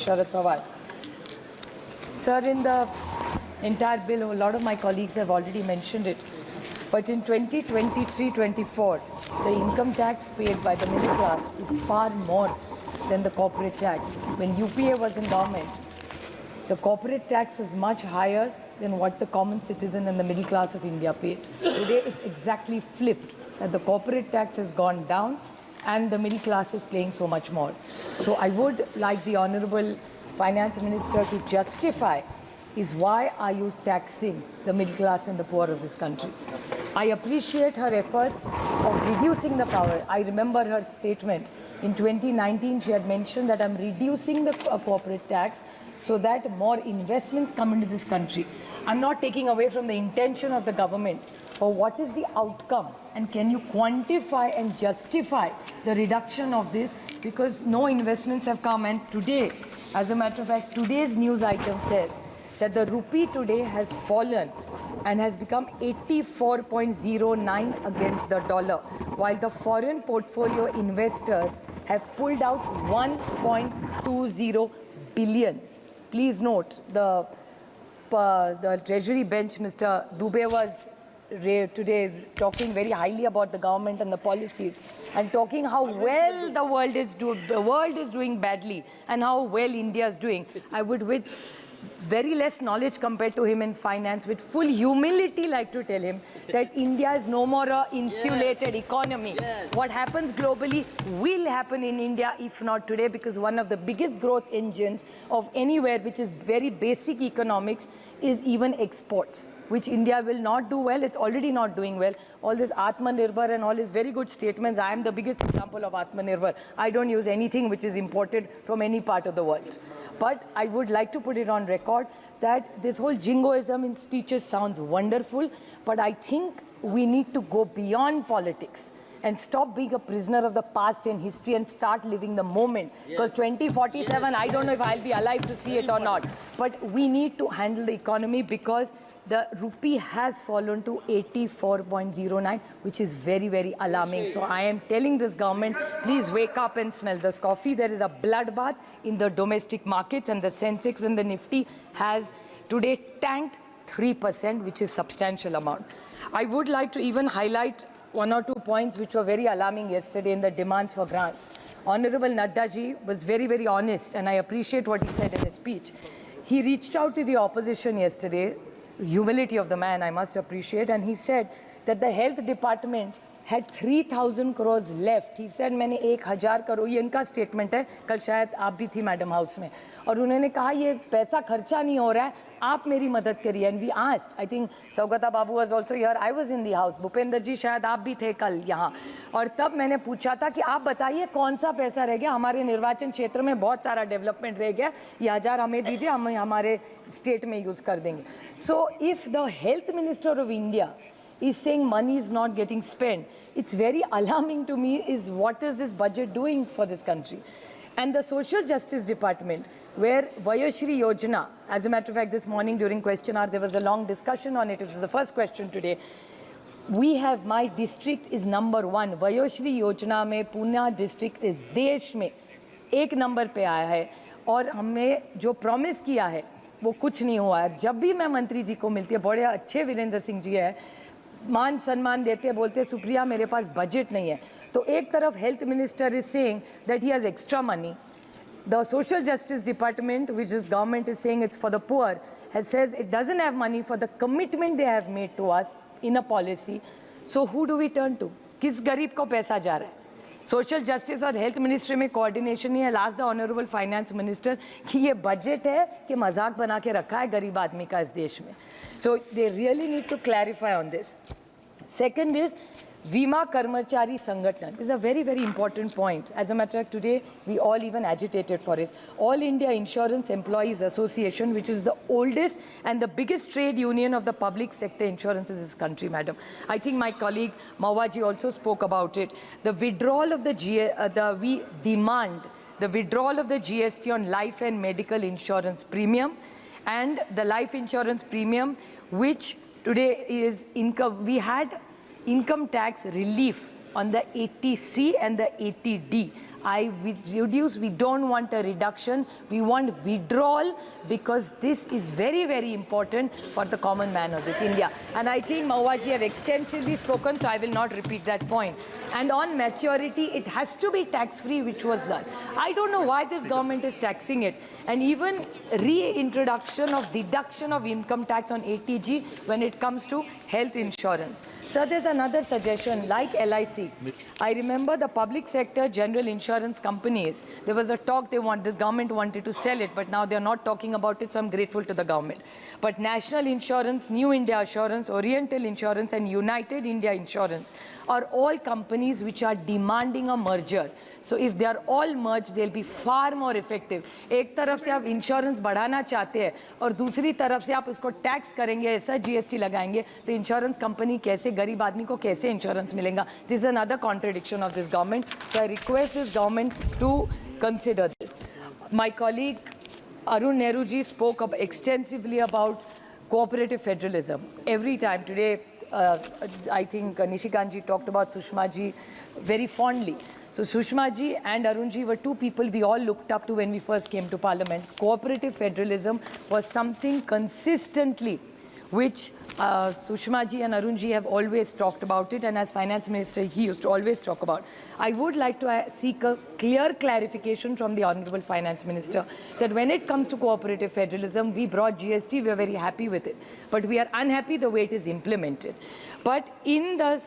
Sharad Pawar. Sir, in the entire bill, a lot of my colleagues have already mentioned it, but in 2023-24, the income tax paid by the middle class is far more than the corporate tax. When UPA was in government, the corporate tax was much higher than what the common citizen and the middle class of India paid. Today, it's exactly flipped, that the corporate tax has gone down and the middle class is paying so much more. So I would like the Honorable Finance Minister to justify is why are you taxing the middle class and the poor of this country? I appreciate her efforts of reducing the power. I remember her statement in 2019, she had mentioned that I'm reducing the corporate tax so that more investments come into this country. I'm not taking away from the intention of the government, but what is the outcome? And can you quantify and justify the reduction of this? Because no investments have come, and today, as a matter of fact, today's news item says that the rupee today has fallen and has become 84.09 against the dollar, while the foreign portfolio investors have pulled out 1.20 billion. Please note, the Treasury bench, Mr. Dubey, was today talking very highly about the government and the policies, and talking how well the world is doing badly and how well India is doing. I would, with very less knowledge compared to him in finance, with full humility, like to tell him that India is no more a insulated economy. What happens globally will happen in India, if not today, because one of the biggest growth engines of anywhere, which is very basic economics, is even exports, which India will not do well. It's already not doing well. All this Atmanirbhar and all is very good statements. I am the biggest example of Atmanirbhar. I don't use anything which is imported from any part of the world. But I would like to put it on record that this whole jingoism in speeches sounds wonderful, but I think we need to go beyond politics and stop being a prisoner of the past and history and start living the moment. Because 2047, I don't know if I'll be alive to see it or not. But we need to handle the economy, because the rupee has fallen to 84.09, which is very, very alarming. So I am telling this government, please wake up and smell this coffee. There is a bloodbath in the domestic markets, and the Sensex and the Nifty has today tanked 3%, which is substantial amount. I would like to even highlight one or two points which were very alarming yesterday in the demands for grants. Honorable Nadda ji was very, very honest, and I appreciate what he said in his speech. He reached out to the opposition yesterday, humility of the man I must appreciate, and he said that the health department had 3,000 crores left. He said, मैंने 1,000 करोड़, ये इनका statement है, कल शायद आप भी थी madam house में, और उन्होंने कहा ये पैसा खर्चा नहीं हो रहा है, आप मेरी मदद करिए. And we asked, I think Saugata babu was also here, I was in the house, Bhupender ji शायद आप भी थे कल यहाँ, और तब मैंने पूछा था कि आप बताइए कौन सा पैसा रह गया, हमारे निर्वाचन क्षेत्र में बहुत सारा डेवलपमेंट रह गया, ये 1,000 हमें दीजिए, हम हमारे स्टेट में यूज़ कर देंगे. So if the health minister of India is saying money is not getting spent, it's very alarming to me is what is this budget doing for this country. And the Social Justice Department, where Vayashri Yojana, as a matter of fact, this morning during question hour, there was a long discussion on it. It was the first question today. We have, my district is number 1. Vayashri Yojana में Pune district is देश में 1 number पे आया है, और हमें जो promise किया है वो कुछ नहीं हुआ है. जब भी मैं मंत्री जी को मिलती है, बड़े अच्छे वीरेंद्र सिंह जी है, मान सम्मान देते, बोलते सुप्रिया मेरे पास बजट नहीं है. तो एक तरफ health minister is saying that he has extra money, the social justice department which is government is saying it's for the poor has says it doesn't have money for the commitment they have made to us in a policy. So who do we turn to? किस गरीब को पैसा जा रहा है? Social justice और health ministry में coordination नहीं है. Last the honourable finance minister कि ये बजट है कि मजाक बना के रखा है गरीब आदमी का इस देश में. So they really need to clarify on this. Second is Vima Karmachari Sangathan. This is a very, very important point. As a matter of fact, today we all even agitated for it. All India Insurance Employees Association, which is the oldest and the biggest trade union of the public sector insurance in this country, madam. I think my colleague Mawaji also spoke about it. The withdrawal of we demand the withdrawal of the GST on life and medical insurance premium, and the life insurance premium, which today is income. We had income tax relief on the 80C and the 80D. We don't want a reduction. We want withdrawal, because this is very, very important for the common man of this India. And I think Mahuaji have extensively spoken, so I will not repeat that point. And on maturity, it has to be tax-free, which was done. I don't know why this government is taxing it. And even reintroduction of deduction of income tax on ATG when it comes to health insurance. So there's another suggestion, like LIC. I remember the public sector general insurance companies, there was a talk this government wanted to sell it, but now they're not talking about it, so I'm grateful to the government. But National Insurance, New India Assurance, Oriental Insurance and United India Insurance are all companies which are demanding a merger. So if they are all merged, they'll be far more effective. एक तरफ से आप insurance बढ़ाना चाहते हैं और दूसरी तरफ से आप उसको टैक्स करेंगे, ऐसा जीएसटी लगाएंगे, तो इंश्योरेंस कंपनी कैसे, गरीब आदमी को कैसे इंश्योरेंस मिलेगा? This is another contradiction of this government. So I request this government to consider this. My colleague Arun Nehru ji spoke extensively about cooperative federalism. Every time today, I think Nishikant ji talked about Sushma ji very fondly. So Sushma ji and Arun ji were two people we all looked up to when we first came to Parliament. Cooperative federalism was something consistently which Sushma ji and Arun ji have always talked about it, and as Finance Minister he used to always talk about. I would like to seek a clear clarification from the Honourable Finance Minister that when it comes to cooperative federalism, we brought GST, we are very happy with it, but we are unhappy the way it is implemented. But in the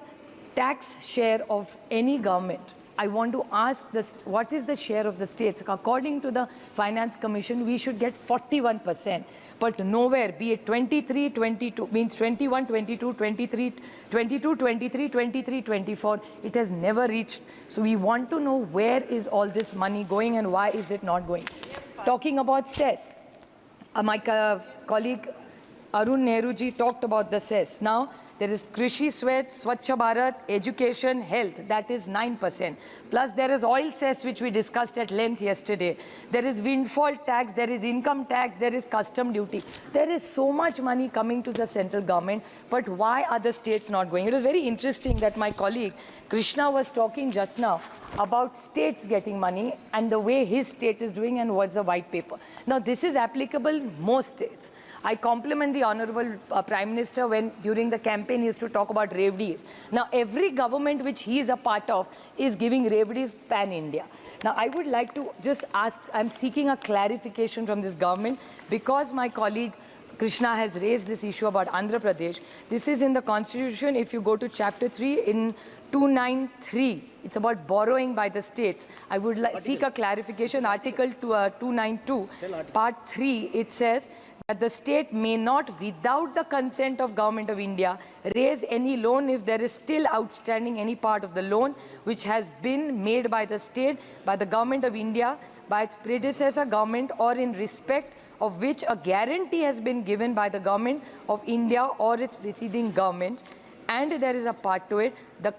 tax share of any government, I want to ask this, what is the share of the states? According to the Finance Commission, we should get 41%. But nowhere, be it 23, 22, means 21, 22, 23, 22, 23, 23, 24, it has never reached. So we want to know where is all this money going and why is it not going. Talking about cess, my colleague Arun Nehru ji talked about the cess. Now, there is Krishi Swet, Swachh Bharat, education, health, that is 9%. Plus there is oil cess, which we discussed at length yesterday. There is windfall tax, there is income tax, there is custom duty. There is so much money coming to the central government, but why are the states not going? It was very interesting that my colleague Krishna was talking just now about states getting money and the way his state is doing and what's the white paper. Now this is applicable most states. I compliment the Honourable Prime Minister when during the campaign he used to talk about Revdis. Now every government which he is a part of is giving Revdis pan-India. Now I would like to just ask, I'm seeking a clarification from this government because my colleague Krishna has raised this issue about Andhra Pradesh. This is in the Constitution. If you go to Chapter 3 in 293, it's about borrowing by the states. I would seek a clarification. Article 292, Part 3, it says that the state may not, without the consent of Government of India, raise any loan if there is still outstanding any part of the loan which has been made by the state, by the Government of India, by its predecessor government, or in respect of which a guarantee has been given by the Government of India or its preceding government. And there is a part to it, the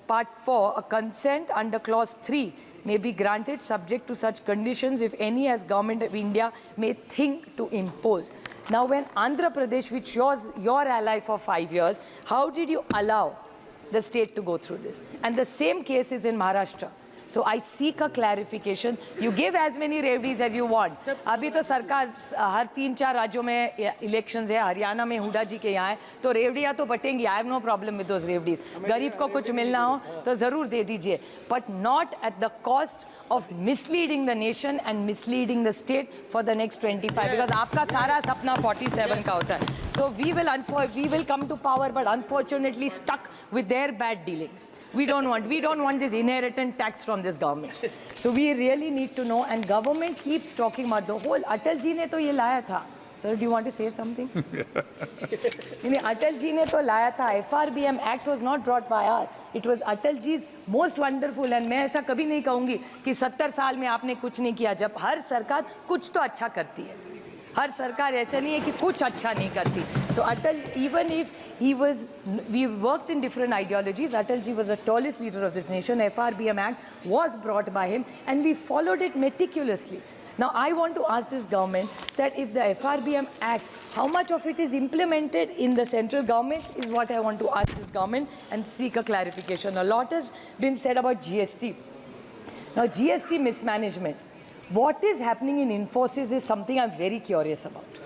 Part 4, a consent under Clause 3 may be granted subject to such conditions if any as Government of India may think to impose. Now when Andhra Pradesh, which was your ally for 5 years, how did you allow the state to go through this? And the same case is in Maharashtra. So I seek a clarification. You give as many Revdis as you want. अभी तो सरकार हर 3-4 राज्यों में elections है, हरियाणा में हुडा जी के यहाँ है, तो रेवड़ियाँ तो बटेंगी. I have no problem with those Revdis. गरीब को कुछ मिलना हो तो ज़रूर दे दीजिए, but not at the cost of misleading the nation and misleading the state for the next 25. Because आपका सारा सपना 47 का होता है. So we will come to power, but unfortunately stuck with their bad dealings. We don't want this inheritance tax from this government. So we really need to know, and government keeps talking about the whole. Atal ji ने तो ये लाया था. Sir, do you want to say something? Atal ji ने तो लाया था. FRBM Act was not brought by us. It was Atal ji's most wonderful, and मैं ऐसा कभी नहीं कहूँगी कि 70 साल में आपने कुछ नहीं किया. जब हर सरकार कुछ तो अच्छा करती है. हर सरकार ऐसा नहीं है कि कुछ अच्छा नहीं करती. So Atal, even if we worked in different ideologies, Atal ji was the tallest leader of this nation. FRBM Act was brought by him and we followed it meticulously. Now I want to ask this government that if the FRBM Act, how much of it is implemented in the central government is what I want to ask this government and seek a clarification. A lot has been said about GST. Now GST mismanagement. What is happening in Infosys is something I'm very curious about.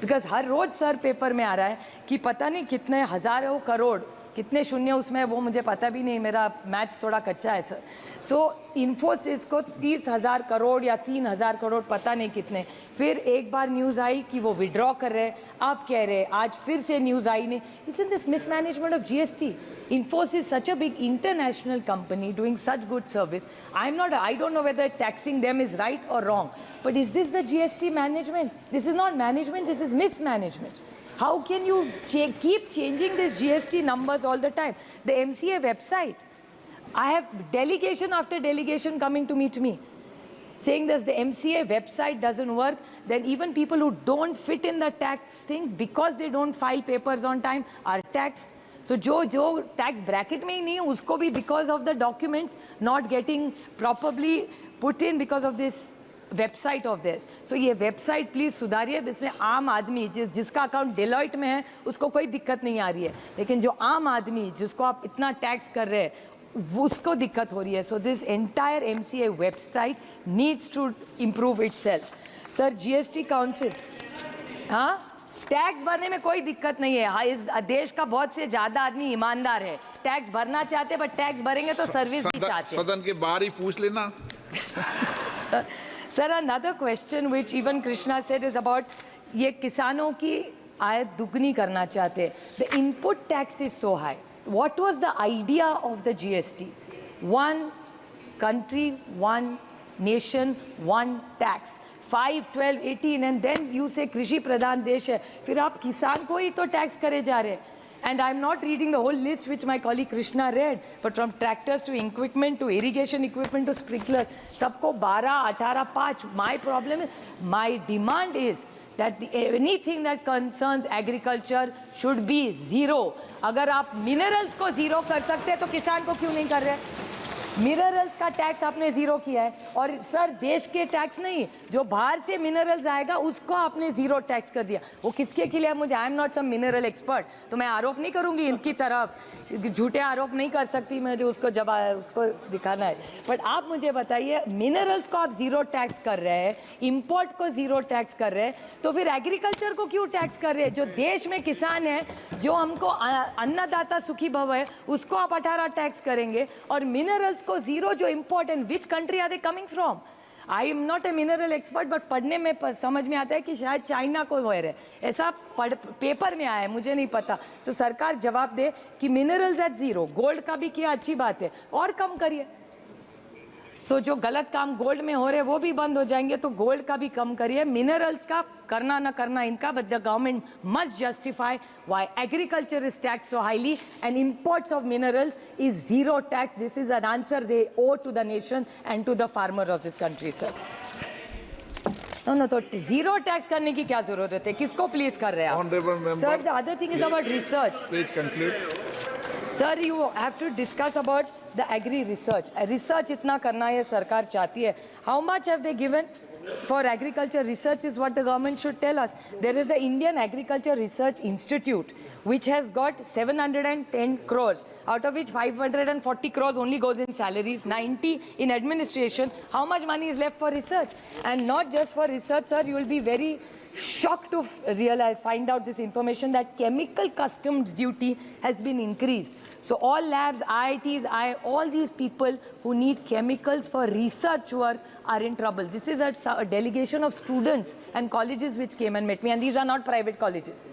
Because हर रोज sir paper में आ रहा है कि पता नहीं कितने हजारों करोड़, कितने शून्य उसमें है वो मुझे पता भी नहीं, मेरा मैथ्स थोड़ा कच्चा है सर. सो इन्फोसिस को 30,000 करोड़ या 3,000 करोड़ पता नहीं कितने, फिर एक बार न्यूज़ आई कि वो विड्रॉ कर रहे हैं, आप कह रहे हैं, आज फिर से न्यूज़ आई नहीं. It's in this mismanagement of GST. Infosys, such a big international company doing such good service. I don't know whether taxing them is right or wrong. But is this the GST management? This is not management, this is mismanagement. How can you keep changing these GST numbers all the time? The MCA website, I have delegation after delegation coming to meet me, saying that the MCA website doesn't work. Then even people who don't fit in the tax thing because they don't file papers on time are taxed. So जो tax bracket में ही नहीं है उसको भी because of the documents not getting properly put in because of this website of theirs. So ये website please सुधारिए, इसमें आम आदमी जिसका अकाउंट Deloitte में है उसको कोई दिक्कत नहीं आ रही है, लेकिन जो आम आदमी जिसको आप इतना टैक्स कर रहे हैं उसको दिक्कत हो रही है. So this entire MCA website needs to improve itself. Sir, GST Council, हाँ, टैक्स भरने में कोई दिक्कत नहीं है. इस देश का बहुत से ज्यादा आदमी ईमानदार है, टैक्स भरना चाहते, बट टैक्स भरेंगे तो सर्विस भी चाहते. सदन के बाहर ही पूछ लेना. Sir, another question which even Krishna said is about ये किसानों की आय दुगनी करना चाहते. The input tax is so high. What was the idea of the GST? One country, one nation, one tax. 5, 12, 18 and then you say कृषि प्रधान देश है, फिर आप किसान को ही तो टैक्स करे जा रहे हैं. And I'm not reading the whole list which my colleague Krishna read, but from tractors to equipment to irrigation equipment to sprinklers, सबको 12, 18, 5. My problem is, my demand is that anything that concerns agriculture should be zero. अगर आप minerals को zero कर सकते हैं तो किसान को क्यों नहीं कर रहे? मिनरल्स का टैक्स आपने जीरो किया है, और सर देश के टैक्स नहीं, जो बाहर से मिनरल्स आएगा उसको आपने जीरो टैक्स कर दिया. वो किसके के लिए? मुझे, I am not some mineral expert, तो मैं आरोप नहीं करूंगी इनकी तरफ, झूठे आरोप नहीं कर सकती मैं, जो उसको जब उसको दिखाना है. बट आप मुझे बताइए, मिनरल्स को आप जीरो टैक्स कर रहे हैं, इंपोर्ट को जीरो टैक्स कर रहे हैं, तो फिर एग्रीकल्चर को क्यों टैक्स कर रहे हैं? जो देश में किसान है, जो हमको अन्नदाता सुखी भव है, उसको आप 18 टैक्स करेंगे, और मिनरल्स को जीरो. जो important, which country are they coming from? I am not a mineral expert, but पढ़ने में समझ में आता है कि शायद चाइना को वेयर है, ऐसा पेपर में आया है, मुझे नहीं पता. तो सरकार जवाब दे कि मिनरल्स एट जीरो. गोल्ड का भी किया, अच्छी बात है, और कम करिए. तो जो गलत काम गोल्ड में हो रहे हैं वो भी बंद हो जाएंगे, तो गोल्ड का भी कम करिए. मिनरल्स का करना ना करना इनका, but the government must justify why agriculture is tax so highly and imports of minerals is zero tax. This is an answer they owe to the nation and to the farmer of this country. Sir no, तो zero tax करने की क्या जरूरत है? किसको please कर रहे हैं? Sir, the other thing is about research. Please conclude. Sir, you have to discuss about the agri research. Research इतना करना ये सरकार चाहती है. How much have they given for agriculture research is what the government should tell us. There is the Indian Agriculture Research Institute which has got 710 crores, out of which 540 crores only goes in salaries, 90 in administration. How much money is left for research? And not just for research, sir, you will be very shocked to find out this information that chemical customs duty has been increased. So all labs, IITs, all these people who need chemicals for research work are in trouble. This is a delegation of students and colleges which came and met me, and these are not private colleges.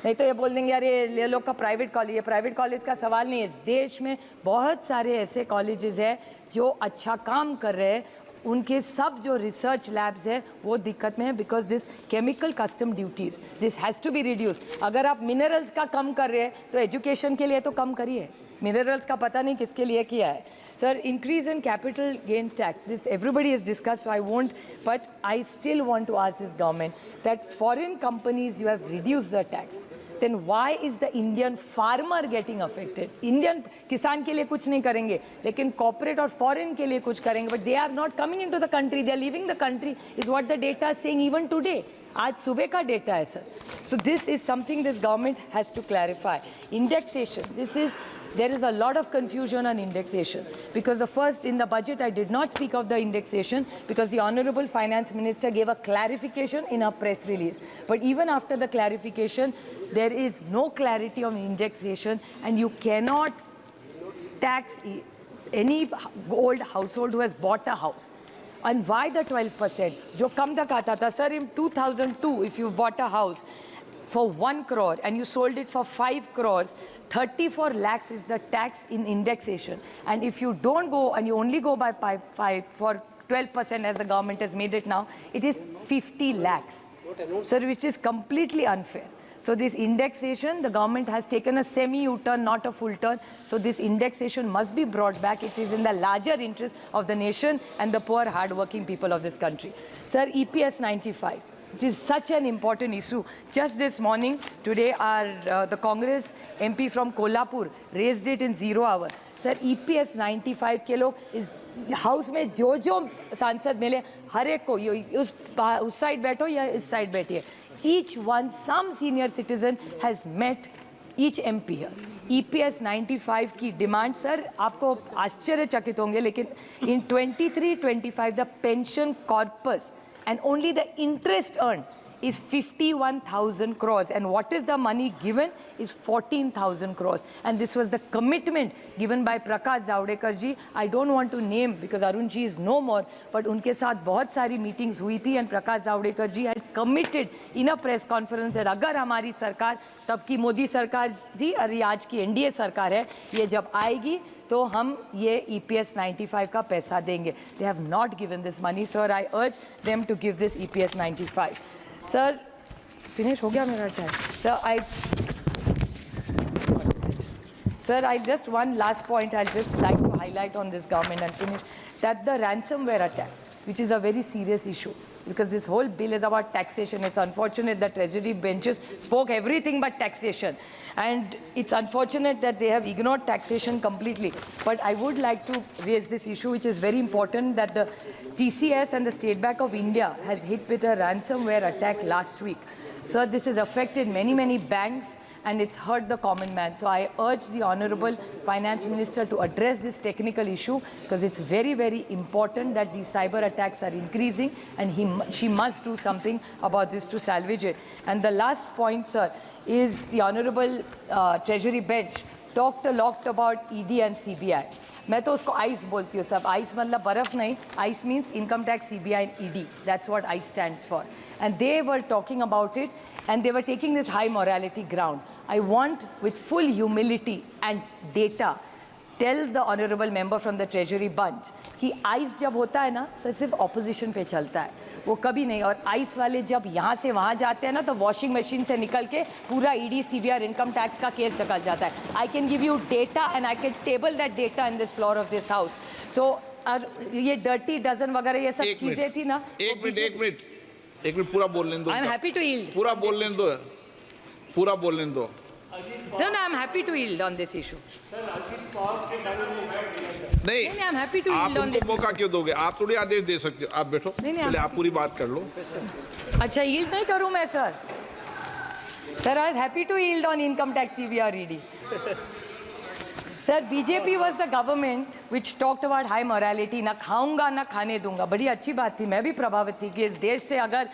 नहीं तो ये बोल देंगे यार ये लोग का private college, ये प्राइवेट कॉलेज का सवाल नहीं है. इस देश में बहुत सारे ऐसे कॉलेजेस हैं जो अच्छा काम कर रहे हैं, उनके सब जो रिसर्च लैब्स है वो दिक्कत में है because this chemical custom duties, this has to be reduce. अगर आप मिनरल्स का कम कर रहे हैं तो एजुकेशन के लिए तो कम करिए. मिनरल्स का पता नहीं किसके लिए किया है. Sir, increase in capital gain tax, this everybody is discuss, so I won't, but I still want to ask this government that foreign companies you have reduce the tax, then why is the Indian farmer getting affected? Indian किसान के लिए कुछ नहीं करेंगे, लेकिन corporate और foreign के लिए कुछ करेंगे, but they are not coming into the country, they are leaving the country, is what the data is saying even today. आज सुबह का डेटा है sir. So this is something this government has to clarify. Indexation, this is there is a lot of confusion on indexation, because the first in the budget I did not speak of the indexation because the Honorable Finance Minister gave a clarification in a press release. But even after the clarification, there is no clarity on indexation, and you cannot tax any old household who has bought a house. And why the 12%? जो कम तक आता था, sir, in 2002, if you bought a house for 1 crore and you sold it for 5 crores, 34 lakhs is the tax in indexation. And if you don't go and you only go by 5 for 12% as the government has made it now, it is 50 lakhs. Sir, which is completely unfair. So this indexation, the government has taken a semi-U-turn, not a full turn. So this indexation must be brought back. It is in the larger interest of the nation and the poor, hard-working people of this country. Sir, EPS 95. Which is such an important issue. Just this morning, today, the Congress MP from Kolhapur raised it in 0 hour. Sir, EPS 95 के लोग इस house में जो सांसद मिले, हर एक को उस साइड बैठो या इस साइड बैठिए. Each one, some senior citizen has met each MP here. EPS 95 की डिमांड, सर, आपको आश्चर्यचकित होंगे, लेकिन in 23-25 the pension corpus and only the interest earned is 51,000 crores, and what is the money given is 14,000 crores. And this was the commitment given by Prakash Javadekar ji. I don't want to name because Arun ji is no more, but उनके साथ बहुत सारी meetings हुई थी, and Prakash Javadekar ji had committed in a press conference that अगर हमारी सरकार, तब की मोदी सरकार थी और ये आज की NDA सरकार है, ये जब आएगी तो हम ये EPS 95 का पैसा देंगे. They have not given this money, sir. I urge them to give this EPS 95. Sir, finish हो गया मेरा time. Sir, I just one last point I'll just like to highlight on this government and finish, that the ransomware attack, which is a very serious issue, because this whole bill is about taxation. It's unfortunate that Treasury benches spoke everything but taxation. And it's unfortunate that they have ignored taxation completely. But I would like to raise this issue, which is very important, that the TCS and the State Bank of India has hit with a ransomware attack last week. So this has affected many banks, and it's hurt the common man. So I urge the Honorable Finance Minister to address this technical issue, because it's very important that these cyber attacks are increasing, and she must do something about this to salvage it. And the last point, sir, is the Honorable Treasury Bench talked a lot about ED and CBI. मैं तो उसको ICE बोलती हूँ सब. ICE मतलब बर्फ नहीं. ICE means Income Tax, CBI and ED. That's what ICE stands for. And they were talking about it, and they were taking this high morality ground. I want, with full humility and data, tell the honorable member from the Treasury bunch कि ICE जब होता है ना, सिर्फ opposition पे चलता है, वो कभी नहीं. और ICE वाले जब यहाँ से वहाँ जाते हैं ना, तो वॉशिंग मशीन से निकल के पूरा ED, CBI और इनकम टैक्स का केस निकल जाता है. I can give you data and I can table that data in this floor of this house. So ये dirty dozen वगैरह ये सब चीजें थी ना. एक मिनट पूरा बोल लेने दो. I am happy to yield. पूरा बोल लेने दो. No, I am happy to yield on this issue. नहीं, I am happy to yield on this. आप उनको मौका क्यों दोगे? आप थोड़ी आदेश दे सकते हो. आप बैठो, पहले आप पूरी बात कर लो. अच्छा, yield नहीं करूँ मैं, sir? Sir, I was happy to yield on income tax, CBI or ED. Sir, BJP was the government which talked about high morality. ना खाऊंगा ना खाने दूंगा. बड़ी अच्छी बात थी. मैं भी प्रभावित थी कि इस देश से अगर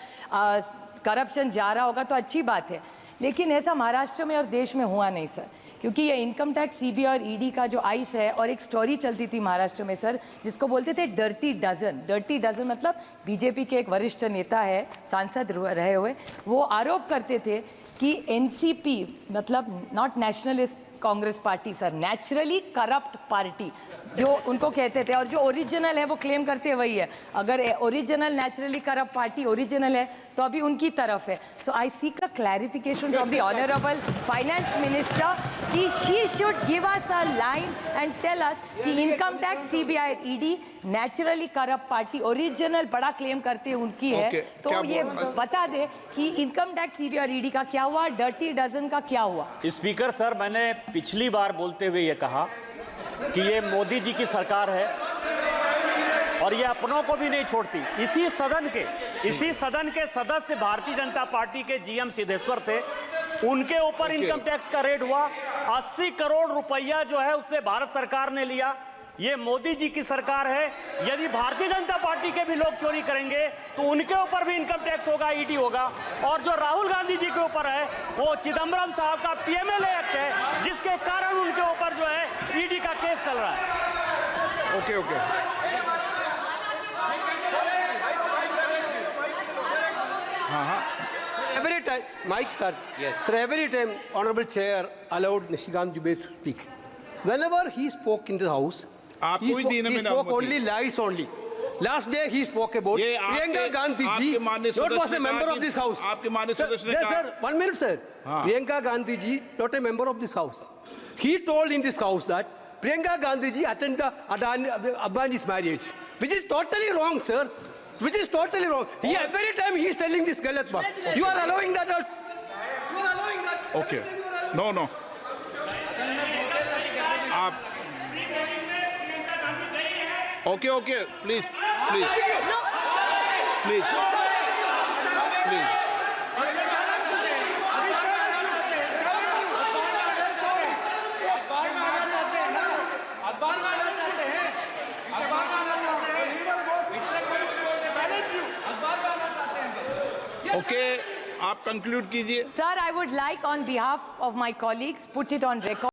करप्शन जा रहा होगा तो अच्छी बात है. लेकिन ऐसा महाराष्ट्र में और देश में हुआ नहीं, सर, क्योंकि ये इनकम टैक्स, सीबीआई और ईडी का जो आइस है, और एक स्टोरी चलती थी महाराष्ट्र में, सर, जिसको बोलते थे डर्टी डजन. डर्टी डजन मतलब बीजेपी के एक वरिष्ठ नेता है, सांसद रहे हुए, वो आरोप करते थे कि एनसीपी मतलब not nationalist Congress party, sir, naturally corrupt party जो उनको कहते थे, और जो ओरिजिनल है वो क्लेम करते वही है. अगर original naturally corrupt party original है तो अभी उनकी तरफ है. So I seek a clarification from the honourable finance minister कि she should give us a line and tell us कि income tax, CBI, ED naturally corrupt party original बड़ा claim करते हैं उनकी है. तो ये बता दे कि इनकम टैक्स, सीबीआई और ईडी का क्या हुआ, डर्टी डजन का क्या हुआ. स्पीकर सर, मैंने पिछली बार बोलते हुए ये कहा कि ये मोदी जी की सरकार है और ये अपनों को भी नहीं छोड़ती. इसी सदन के सदस्य भारतीय जनता पार्टी के जीएम सिद्धेश्वर थे. उनके ऊपर इनकम टैक्स का रेड हुआ। 80 करोड़ रुपया जो है उससे भारत सरकार ने लिया। ये मोदी जी की सरकार है। यदि भारतीय जनता पार्टी के भी लोग चोरी करेंगे तो उनके ऊपर भी इनकम टैक्स होगा, ईडी होगा। और जो राहुल गांधी जी के ऊपर है वो चिदम्बरम साहब का पीएमएलए एक्ट है, जिसके कारण उनके ऊपर जो है ईडी का केस चल रहा है। ओके ओके, हाँ हाँ, Every time, Mike sir, yes. Sir, every time Honorable Chair allowed Nishikant Dubey to speak. Whenever he spoke in the House, आपको ही दी ना he मैंने spoke अनुमति। only lies only. Last day he spoke about ये Priyanka Gandhi ji, आपके माननीय not was सदस्य a ने member कहा of this कि- House. आपके माननीय सदस्य ने Sir, कहा- sir, 1 minute sir. हाँ। Priyanka Gandhi ji, not a member of this House. He told in this House that Priyanka Gandhi ji attended Adani's marriage, which is totally wrong, sir. Which is totally wrong. He, every time he is telling this galat baat. You are allowing that also. You are allowing that. Okay, no no, आप okay okay, please please please please, okay, आप conclude कीजिए। Sir, I would like on behalf of my colleagues put it on record.